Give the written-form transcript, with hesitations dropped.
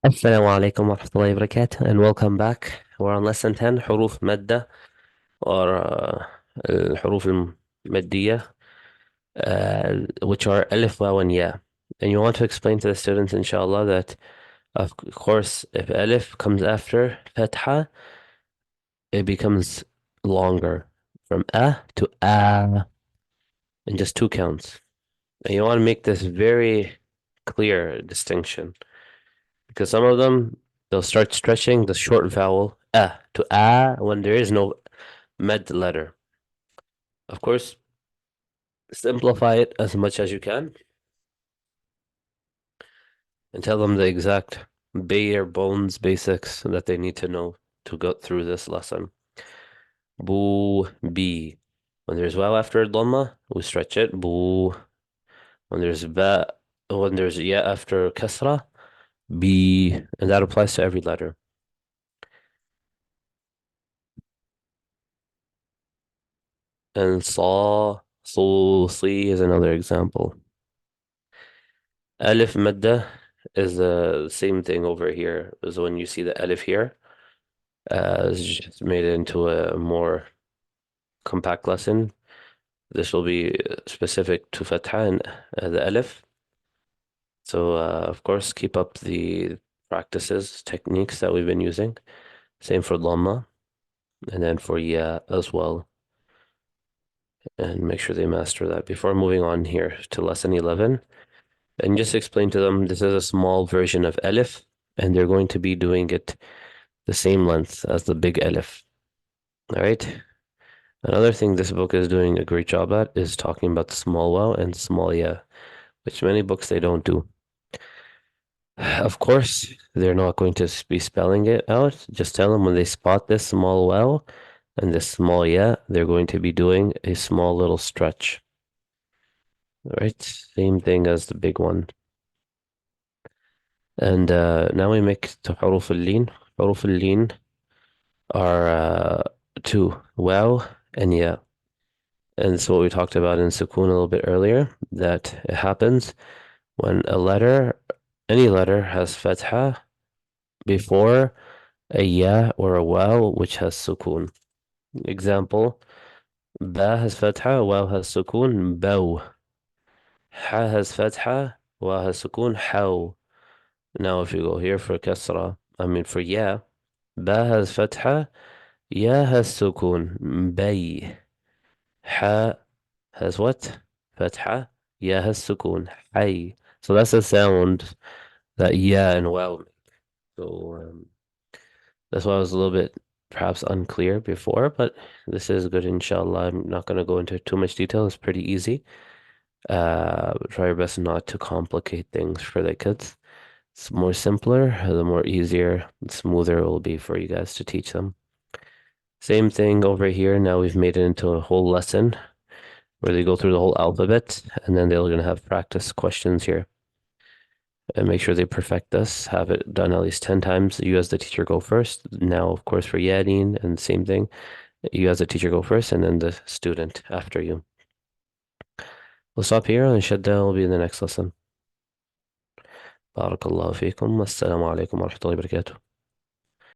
السلام عليكم ورحمة الله وبركاته and welcome back. We're on lesson 10 حروف مادة or الحروف المادية which are ألف واو and ياء. And you want to explain to the students inshallah that of course if ألف comes after فتحة it becomes longer from to in just two counts. And you want to make this very clear distinction. Because some of them they'll start stretching the short vowel to when there is no med letter. Of course, simplify it as much as you can and tell them the exact bare bones basics that they need to know to go through this lesson. Boo, B. When there's waw after dhamma, we stretch it. Boo. When there's ba, when there's ya after kasra, B. And that applies to every letter. And saw, so, si is another example. Alif madda is the same thing over here. So when you see the alif here, it's just made it into a more compact lesson. This will be specific to fatha and the alif. So of course, keep up the practices, techniques that we've been using. Same for dhamma, and then for ya as well. And make sure they master that before moving on here to lesson 11. And just explain to them this is a small version of alif, and they're going to be doing it the same length as the big alif. All right. Another thing this book is doing a great job at is talking about small waw and small ya, which many books they don't do. Of course, they're not going to be spelling it out. Just tell them when they spot this small waw and this small ya, they're going to be doing a small little stretch. All right. Same thing as the big one. And now we make to حروف اللين. حروف اللين are two, waw and ya. And it's what we talked about in Sukun a little bit earlier, that it happens when a letter, any letter has fatha before a ya or a waw which has sukun. Example, ba has fatha, waw has sukun, bow. Ha has fatha, waw has sukun, how. Now if you go here for kasra, for ya, ba has fatha, ya has sukun, bay. Ha has what? Fatha. Ya has sukun. Hay. So that's the sound that ya and wow make. So that's why I was a little bit perhaps unclear before, but this is good, inshallah. I'm not going to go into too much detail. It's pretty easy. Try your best not to complicate things for the kids. It's more simpler, the more easier, the smoother it will be for you guys to teach them. Same thing over here. Now we've made it into a whole lesson where they go through the whole alphabet, and then they're going to have practice questions here. And make sure they perfect this, have it done at least 10 times. You as the teacher go first. Now, of course, for Yadin, and same thing. You as the teacher go first, and then the student after you. We'll stop here, and Shadda will be in the next lesson. بارك الله فيكم والسلام عليكم ورحمة الله وبركاته.